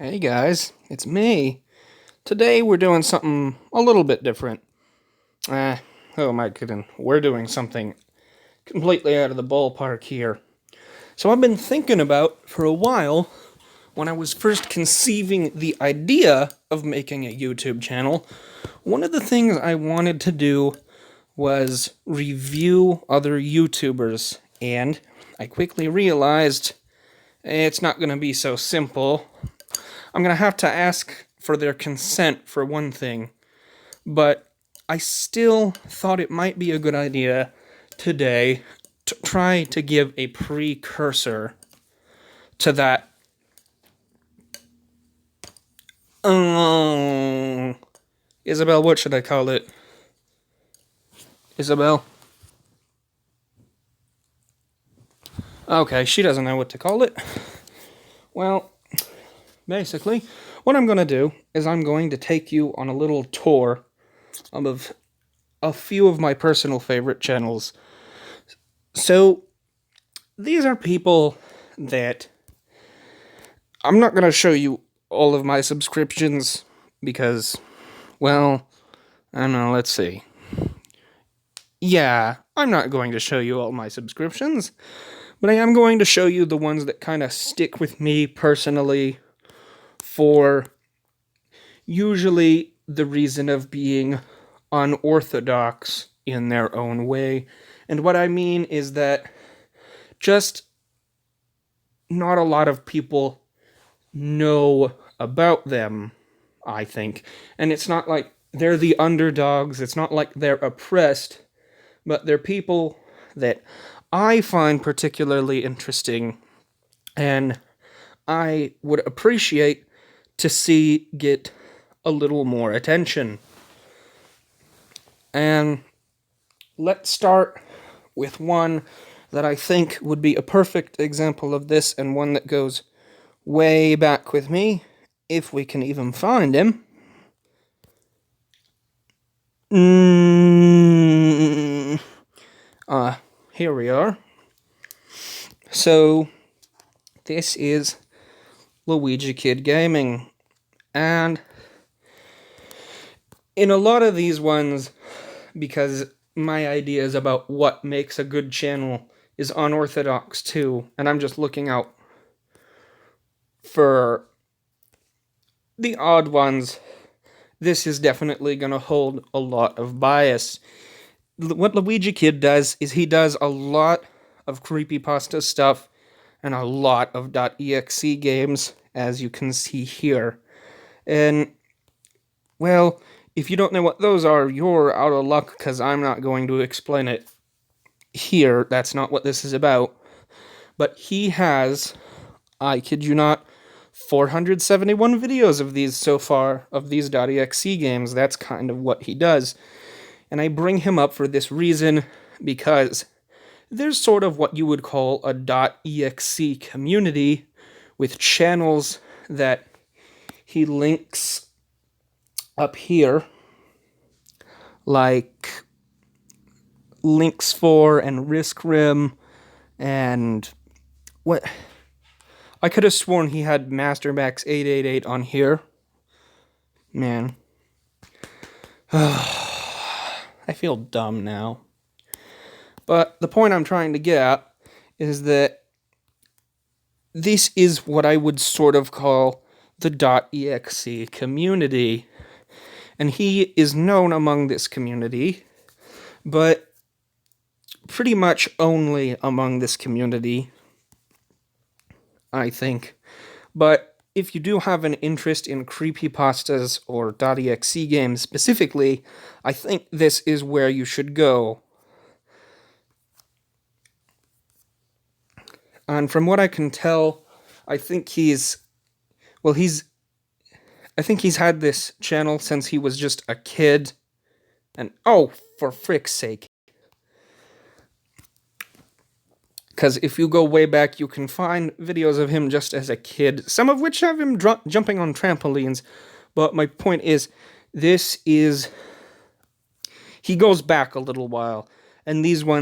Hey guys, it's me. Today we're doing something a little bit different. Who am I kidding? We're doing something completely out of the ballpark here. So I've been thinking about for a while, when I was first conceiving the idea of making a YouTube channel, one of the things I wanted to do was review other YouTubers, and I quickly realized it's not going to be so simple. I'm going to have to ask for their consent for one thing, but I still thought it might be a good idea today to try to give a precursor to that. Isabel, what should I call it? Isabel? Okay, she doesn't know what to call it. Well, basically, what I'm going to do is I'm going to take you on a little tour of a few of my personal favorite channels. So, these are people that I'm not going to show you all of my subscriptions because, well, I don't know, let's see. Yeah, I'm not going to show you all my subscriptions, but I am going to show you the ones that kind of stick with me personally for usually the reason of being unorthodox in their own way. And what I mean is that just not a lot of people know about them, I think. And it's not like they're the underdogs, it's not like they're oppressed, but they're people that I find particularly interesting and I would appreciate to see get a little more attention. And let's start with one that I think would be a perfect example of this, and one that goes way back with me, if we can even find him. Here we are. So, this is Luigi Kid Gaming, and in a lot of these ones, because my ideas about what makes a good channel is unorthodox too, and I'm just looking out for the odd ones, this is definitely going to hold a lot of bias. What Luigi Kid does is he does a lot of creepypasta stuff and a lot of .exe games, as you can see here. And, well, if you don't know what those are, you're out of luck, because I'm not going to explain it here. That's not what this is about. But he has, I kid you not, 471 videos of these so far, of these .exe games. That's kind of what he does. And I bring him up for this reason, because there's sort of what you would call a .exe community with channels that he links up here, like Links 4 and Risk Rim, and what? I could have sworn he had Mastermax 888 on here. Man. I feel dumb now. But the point I'm trying to get at is that this is what I would sort of call the .exe community. And he is known among this community, but pretty much only among this community, I think. But if you do have an interest in creepypastas or .exe games specifically, I think this is where you should go. And from what I can tell, I think he's had this channel since he was just a kid. And, oh, for frick's sake. Because if you go way back, you can find videos of him just as a kid, some of which have him jumping on trampolines. But my point is, he goes back a little while. And these are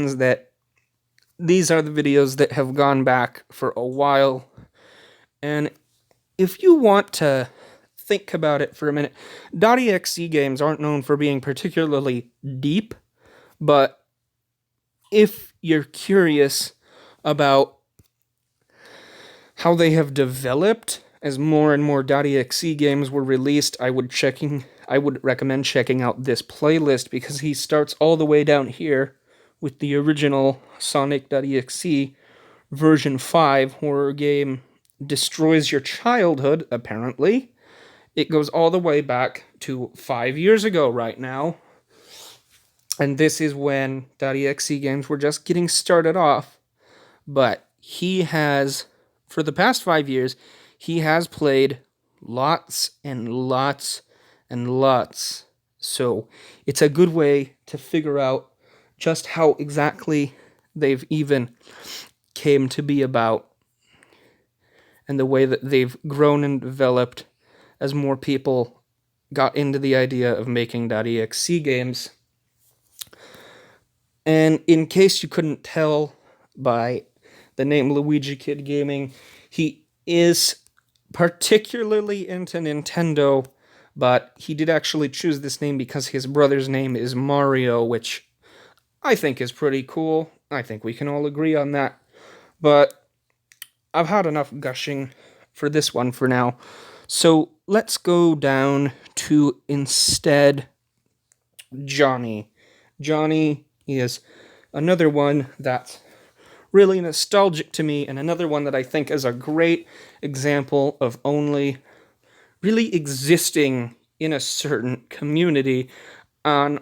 the videos that have gone back for a while. And if you want to think about it for a minute, .exe games aren't known for being particularly deep, but if you're curious about how they have developed as more and more .exe games were released, I would recommend checking out this playlist, because he starts all the way down here with the original Sonic.exe version 5 horror game destroys your childhood, apparently. It goes all the way back to 5 years ago right now. And this is when .exe games were just getting started off. But he has, for the past 5 years, he has played lots and lots and lots. So it's a good way to figure out just how exactly they've even came to be about, and the way that they've grown and developed as more people got into the idea of making .exe games. And in case you couldn't tell by the name Luigi Kid Gaming, he is particularly into Nintendo, but he did actually choose this name because his brother's name is Mario, which I think is pretty cool. I think we can all agree on that. But I've had enough gushing for this one for now. So let's go down to instead Johnny. Johnny is another one that's really nostalgic to me, and another one that I think is a great example of only really existing in a certain community. On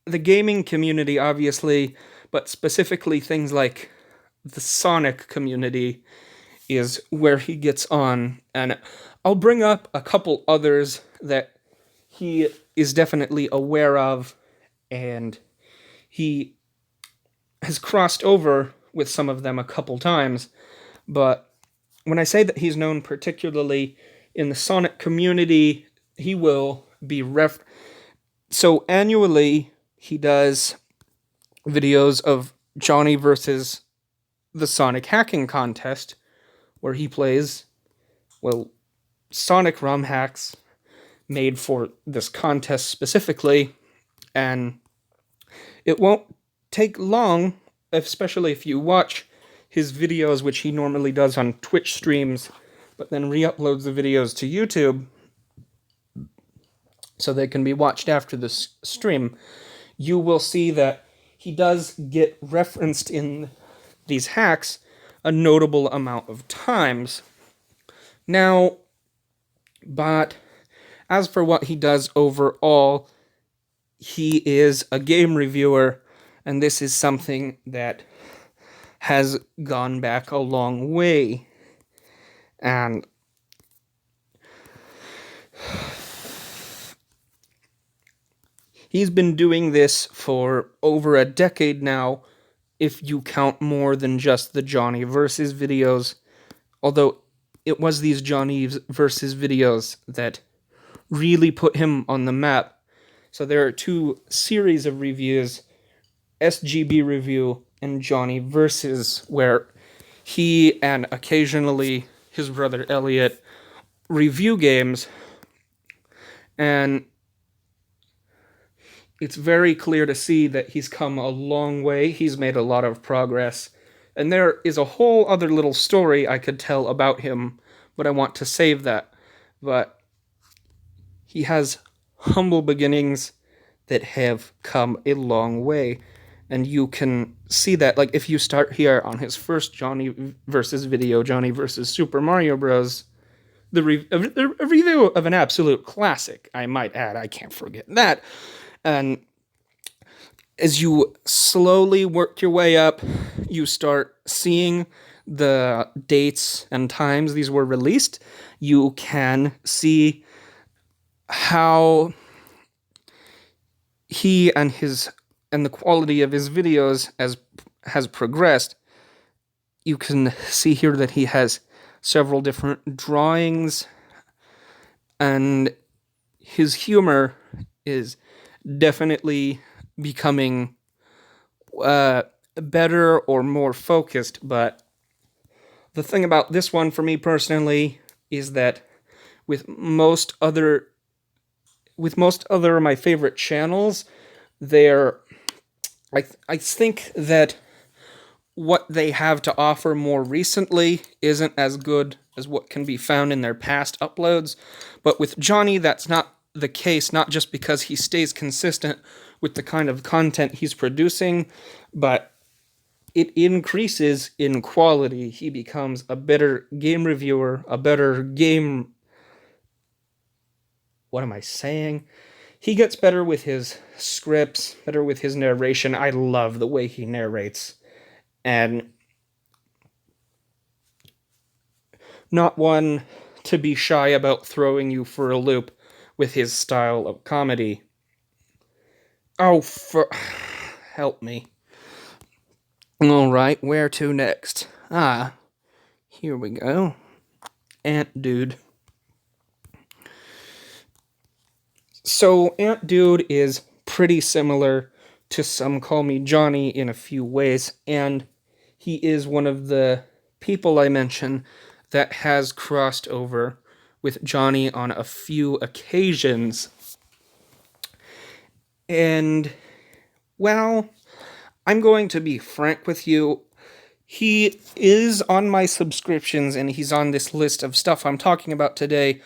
the gaming community, obviously, but specifically things like the Sonic community is where he gets on. And I'll bring up a couple others that he is definitely aware of, and he has crossed over with some of them a couple times. But when I say that he's known particularly in the Sonic community, he will be So annually, he does videos of Johnny versus the Sonic hacking contest, where he plays, Sonic ROM hacks made for this contest specifically, and it won't take long, especially if you watch his videos, which he normally does on Twitch streams, but then re-uploads the videos to YouTube so they can be watched after the stream. You will see that he does get referenced in these hacks a notable amount of times. Now, but as for what he does overall, he is a game reviewer, and this is something that has gone back a long way. And he's been doing this for over a decade now, if you count more than just the Johnny versus videos. Although it was these Johnny versus videos that really put him on the map. So there are two series of reviews, SGB Review and Johnny versus, where he and occasionally his brother Elliot review games. And it's very clear to see that he's come a long way. He's made a lot of progress. And there is a whole other little story I could tell about him, but I want to save that. But he has humble beginnings that have come a long way. And you can see that, like, if you start here on his first Johnny versus video, Johnny versus Super Mario Bros., a review of an absolute classic, I might add. I can't forget that. And as you slowly work your way up, you start seeing the dates and times these were released. You can see how he and the quality of his videos has progressed. You can see here that he has several different drawings, and his humor is definitely becoming better or more focused. But the thing about this one for me personally, is that with most other of my favorite channels, they're I think that what they have to offer more recently isn't as good as what can be found in their past uploads. But with Johnny, that's not the case, not just because he stays consistent with the kind of content he's producing, but it increases in quality. He becomes a better game reviewer, a better game. What am I saying? He gets better with his scripts, better with his narration. I love the way he narrates. And not one to be shy about throwing you for a loop with his style of comedy. Oh, help me. Alright, where to next? Here we go. Ant Dude. So, Ant Dude is pretty similar to Some Call Me Johnny in a few ways, and he is one of the people I mentioned that has crossed over with Johnny on a few occasions. And, well, I'm going to be frank with you. He is on my subscriptions and he's on this list of stuff I'm talking about today.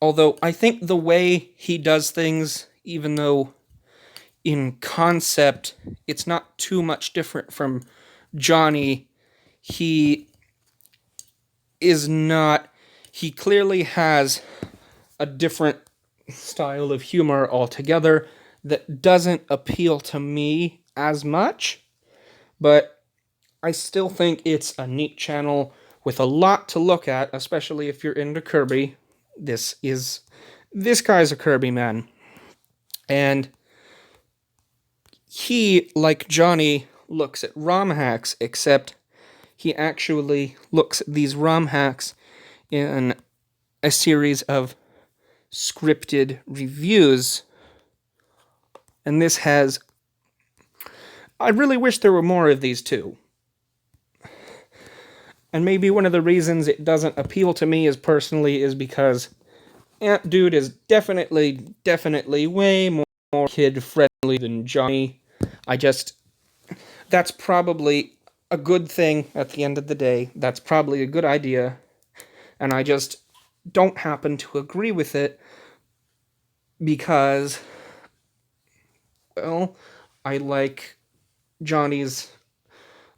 Although I think the way he does things, even though in concept it's not too much different from Johnny, he is not. He clearly has a different style of humor altogether that doesn't appeal to me as much, but I still think it's a neat channel with a lot to look at, especially if you're into Kirby. This guy's a Kirby man. And he, like Johnny, looks at ROM hacks, except he actually looks at these ROM hacks in a series of scripted reviews. And this has... I really wish there were more of these too. And maybe one of the reasons it doesn't appeal to me as personally is because Ant Dude is definitely way more kid-friendly than Johnny. That's probably a good thing at the end of the day. That's probably a good idea. And I just don't happen to agree with it because, well, I like Johnny's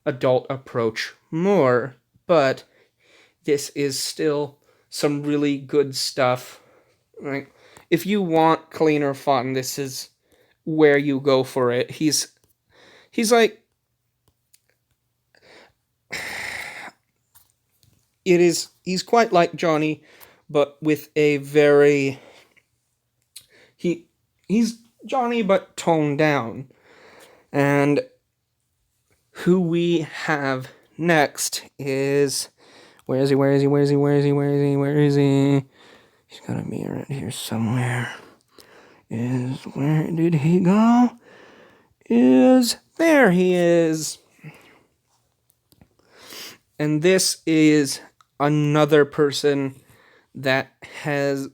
adult approach more, but this is still some really good stuff. Like, if you want cleaner fun, this is where you go for it. He's like, he's quite like Johnny, but with a very he's Johnny but toned down. And who we have next is, where is he? He's gotta be around here somewhere. Where did he go? There he is. And this is another person that has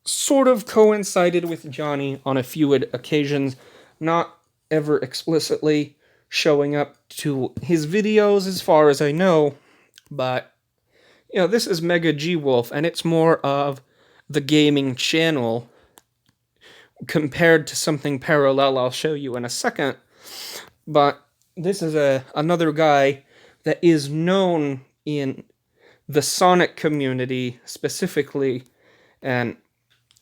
sort of coincided with Johnny on a few occasions, not ever explicitly showing up to his videos as far as I know, but, this is MegaGWolf, and it's more of the gaming channel compared to something parallel I'll show you in a second. But this is another guy that is known in the Sonic community specifically, and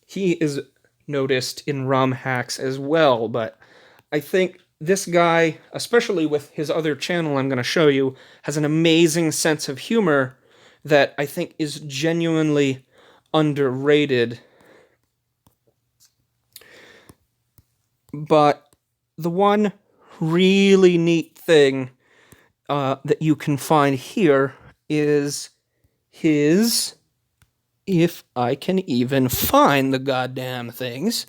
he is noticed in ROM hacks as well. But I think this guy, especially with his other channel I'm going to show you, has an amazing sense of humor that I think is genuinely underrated. But the one really neat thing that you can find here is his, if I can even find the goddamn things.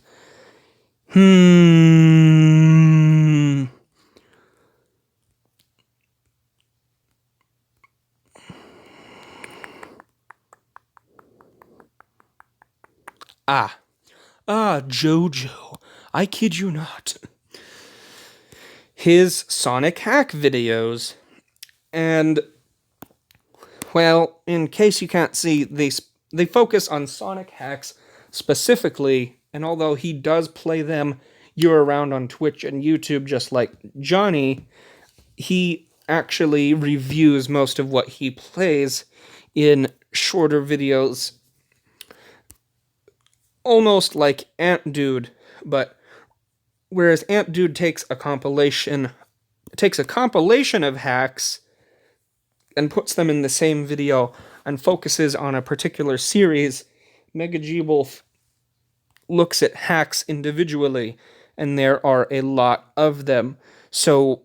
Ah, Jojo. I kid you not. His Sonic hack videos. And, well, in case you can't see, they focus on Sonic hacks specifically, and although he does play them year-round on Twitch and YouTube just like Johnny, he actually reviews most of what he plays in shorter videos, almost like Ant Dude, but whereas Ant Dude takes a compilation of hacks and puts them in the same video and focuses on a particular series, MegaGWolf looks at hacks individually, and there are a lot of them. So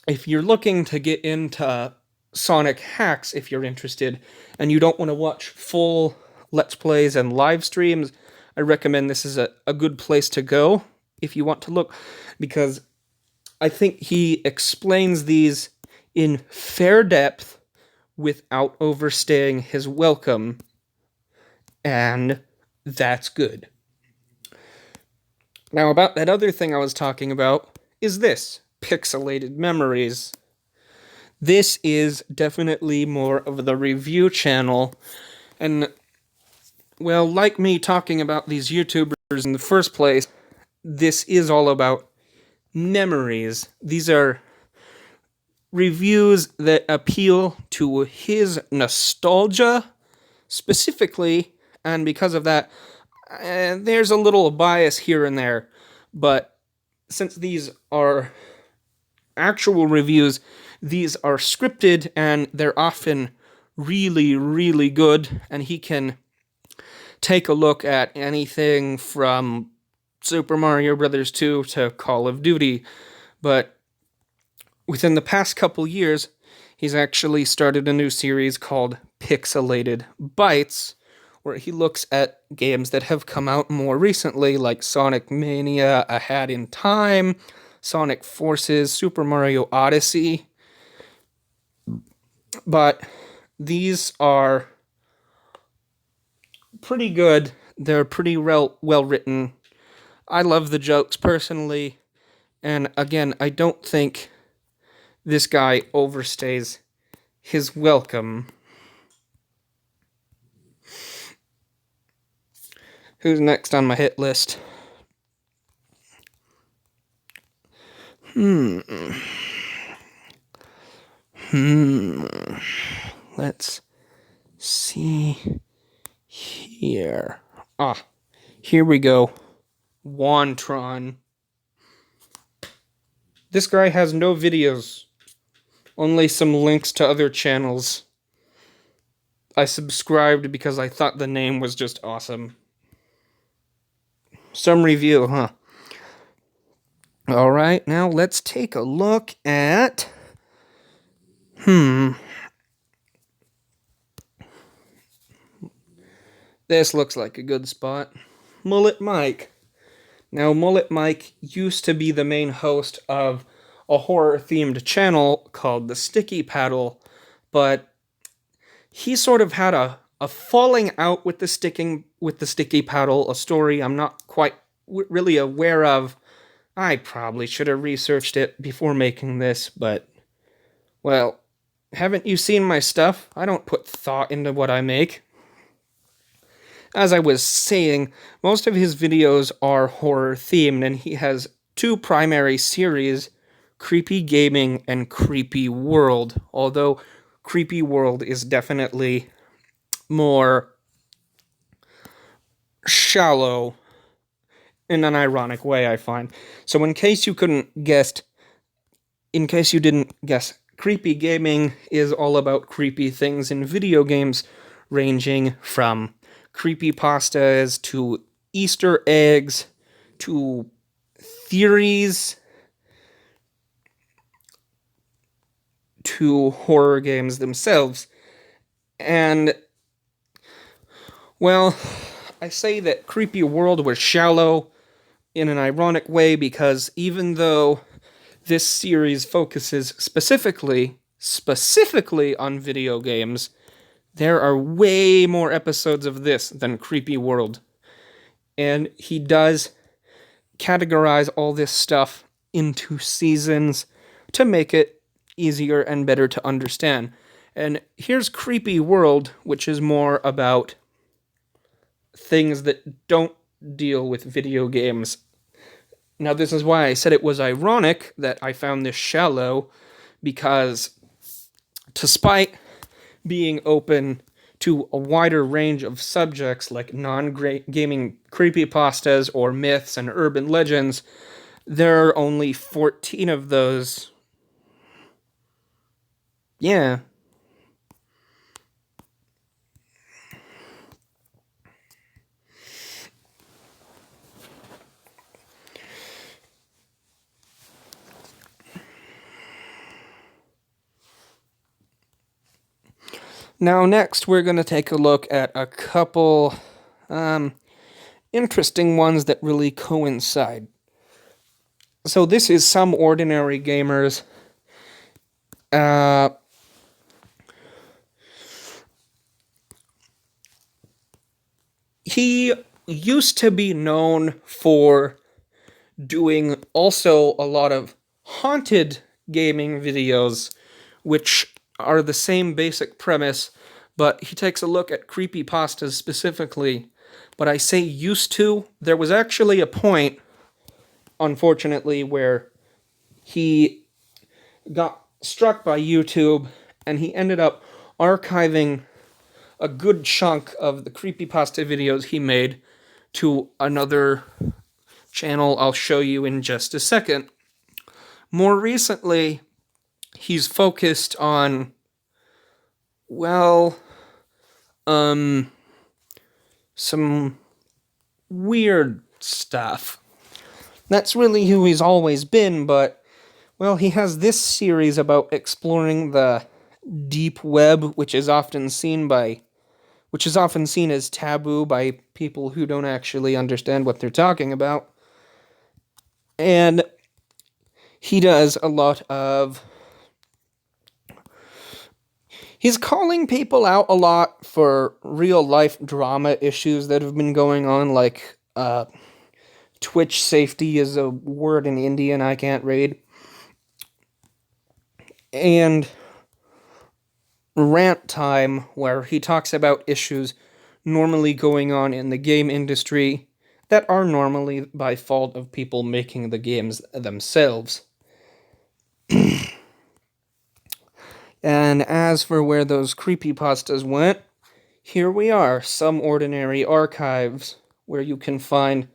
if you're looking to get into Sonic hacks, if you're interested, and you don't want to watch full Let's Plays and live streams, I recommend this is a good place to go if you want to look, because I think he explains these in fair depth without overstaying his welcome, and that's good. Now, about that other thing I was talking about is this, pixelated memories. This is definitely more of the review channel, and, well, like me talking about these YouTubers in the first place, this is all about memories. These are reviews that appeal to his nostalgia specifically, and because of that, there's a little bias here and there, but since these are actual reviews, these are scripted and they're often really, really good, and he can take a look at anything from Super Mario Bros. 2 to Call of Duty, but within the past couple years, he's actually started a new series called Pixelated Bites, where he looks at games that have come out more recently, like Sonic Mania, A Hat in Time, Sonic Forces, Super Mario Odyssey. But these are pretty good. They're pretty well written. I love the jokes personally, and again, I don't think this guy overstays his welcome. Who's next on my hit list? Let's see here. Here we go. Wantron. This guy has no videos, only some links to other channels. I subscribed because I thought the name was just awesome. Some review, huh? Alright, now let's take a look at... This looks like a good spot. Mullet Mike. Now, Mullet Mike used to be the main host of a horror-themed channel called The Sticky Paddle, but he sort of had a falling out with the Sticky Paddle, a story I'm not quite really aware of. I probably should have researched it before making this, but, well, haven't you seen my stuff? I don't put thought into what I make. As I was saying, most of his videos are horror-themed, and he has two primary series, Creepy Gaming and Creepy World, although Creepy World is definitely more shallow in an ironic way, I find. So in case you didn't guess, Creepy Gaming is all about creepy things in video games, ranging from creepypastas to Easter eggs to theories to horror games themselves. And, well, I say that Creepy World was shallow in an ironic way because even though this series focuses specifically on video games, there are way more episodes of this than Creepy World. And he does categorize all this stuff into seasons to make it easier and better to understand. And here's Creepy World, which is more about things that don't deal with video games. Now, this is why I said it was ironic that I found this shallow, because despite being open to a wider range of subjects like non-gaming creepypastas or myths and urban legends, there are only 14 of those. Yeah. Now, next, we're going to take a look at a couple interesting ones that really coincide. So, this is Some Ordinary Gamers. He used to be known for doing also a lot of haunted gaming videos, which are the same basic premise, but he takes a look at creepypastas specifically. But I say used to, there was actually a point, unfortunately, where he got struck by YouTube and he ended up archiving a good chunk of the creepypasta videos he made to another channel I'll show you in just a second. More recently, he's focused on, well, some weird stuff. That's really who he's always been, but, well, he has this series about exploring the deep web, which is often seen as taboo by people who don't actually understand what they're talking about. And he does a lot of... He's calling people out a lot for real-life drama issues that have been going on, like, Twitch safety is a word in Indian I can't read. And Rant Time, where he talks about issues normally going on in the game industry that are normally by fault of people making the games themselves. And as for where those creepypastas went, here we are, Some Ordinary Archives, where you can find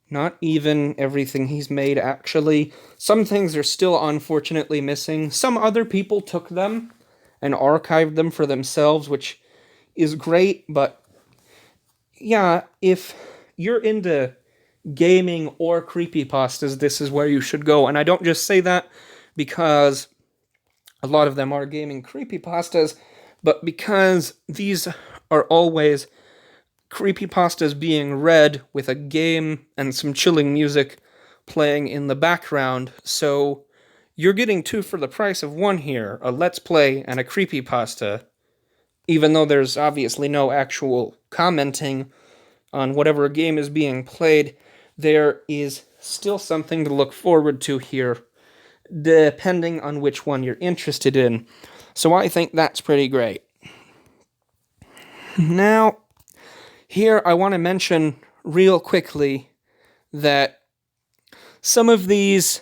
not even everything he's made, actually. Some things are still unfortunately missing. Some other people took them and archived them for themselves, which is great, but yeah, if you're into gaming or creepypastas, this is where you should go. And I don't just say that because a lot of them are gaming creepypastas, but because these are always creepypastas being read with a game and some chilling music playing in the background. So you're getting two for the price of one here, a Let's Play and a creepypasta. Even though there's obviously no actual commenting on whatever game is being played, there is still something to look forward to here, depending on which one you're interested in. So I think that's pretty great. Now, here I want to mention real quickly that some of these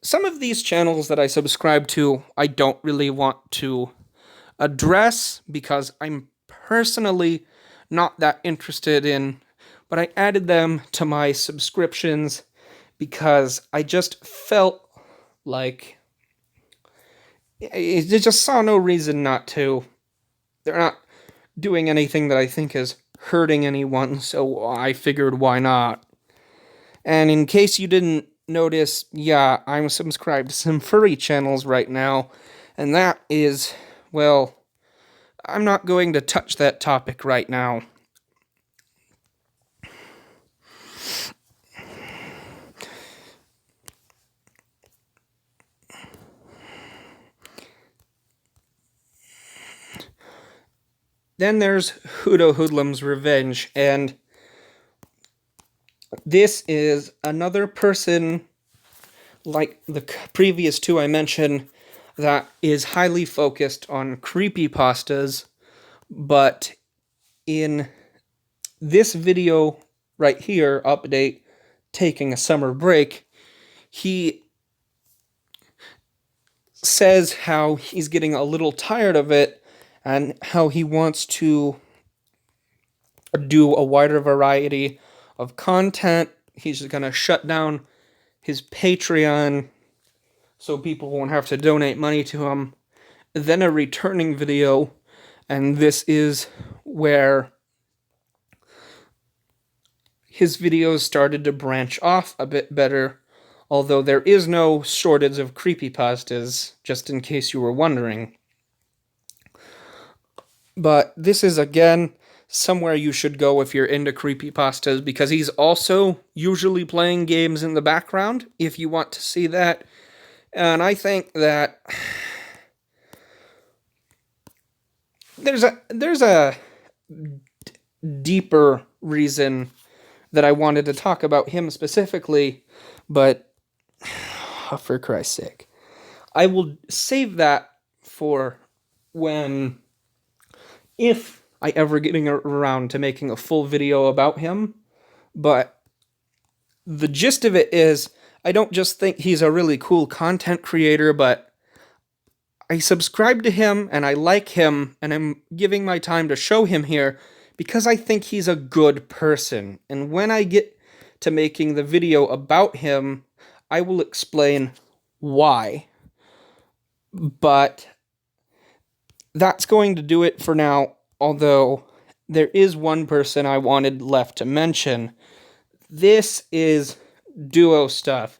some of these channels that I subscribe to, I don't really want to address because I'm personally not that interested in, but I added them to my subscriptions because I just felt like I just saw no reason not to. They're not doing anything that I think is hurting anyone, so I figured why not. And in case you didn't notice, yeah, I'm subscribed to some furry channels right now, and that is, well, I'm not going to touch that topic right now. Then there's Hoodlums Revenge, and this is another person like the previous two I mentioned that is highly focused on creepypastas, but in this video right here, update, taking a summer break, he says how he's getting a little tired of it and how he wants to do a wider variety of content. He's going to shut down his Patreon so people won't have to donate money to him. Then a returning video, and this is where his videos started to branch off a bit better, although there is no shortage of creepypastas, just in case you were wondering. But this is, again, somewhere you should go if you're into creepypastas, because he's also usually playing games in the background, if you want to see that. And I think that there's a deeper reason that I wanted to talk about him specifically, but for Christ's sake, I will save that for when, if I ever getting around to making a full video about him. But the gist of it is, I don't just think he's a really cool content creator, but I subscribe to him and I like him, and I'm giving my time to show him here because I think he's a good person. And when I get to making the video about him, I will explain why. But that's going to do it for now, although there is one person I wanted left to mention. This is duo stuff.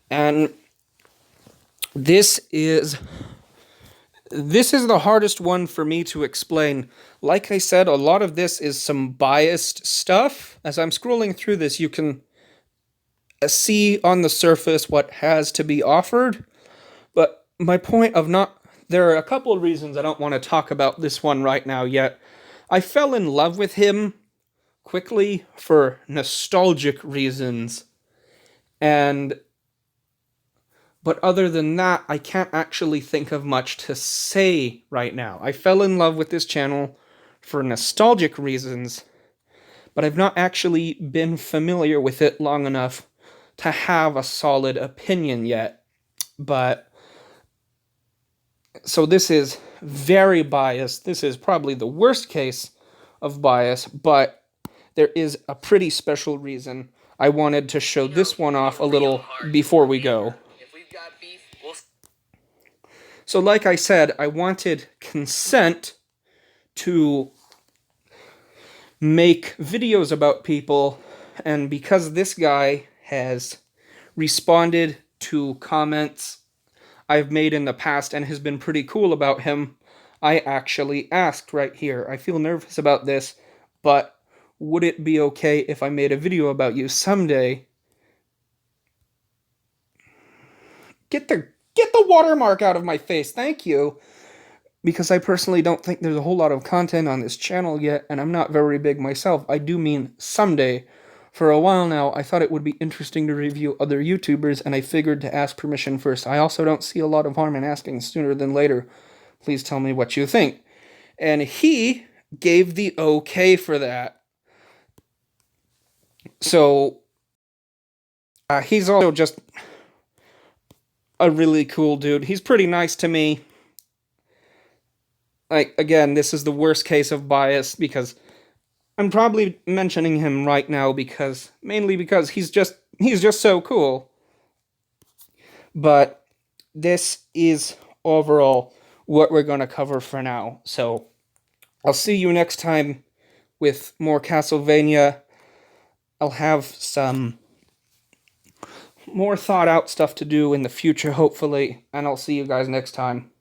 And this is the hardest one for me to explain. Like I said, a lot of this is some biased stuff. As I'm scrolling through this, you can see on the surface what has to be offered. But my point of there are a couple of reasons I don't want to talk about this one right now yet. I fell in love with him quickly for nostalgic reasons. But other than that, I can't actually think of much to say right now. I fell in love with this channel for nostalgic reasons, but I've not actually been familiar with it long enough to have a solid opinion yet. So this is very biased. This is probably the worst case of bias, but there is a pretty special reason I wanted to show this one off a little before we go. So like I said, I wanted consent to make videos about people, and because this guy has responded to comments I've made in the past and has been pretty cool about him, I actually asked right here, I feel nervous about this, but would it be okay if I made a video about you someday? Get the watermark out of my face, thank you. Because I personally don't think there's a whole lot of content on this channel yet, and I'm not very big myself. I do mean someday. For a while now, I thought it would be interesting to review other YouTubers, and I figured to ask permission first. I also don't see a lot of harm in asking sooner than later. Please tell me what you think. And he gave the okay for that. So, he's also just a really cool dude. He's pretty nice to me. Like, again, this is the worst case of bias, because I'm probably mentioning him right now mainly because he's just so cool. But this is overall what we're going to cover for now. So I'll see you next time with more Castlevania. I'll have some more thought out stuff to do in the future, hopefully, and I'll see you guys next time.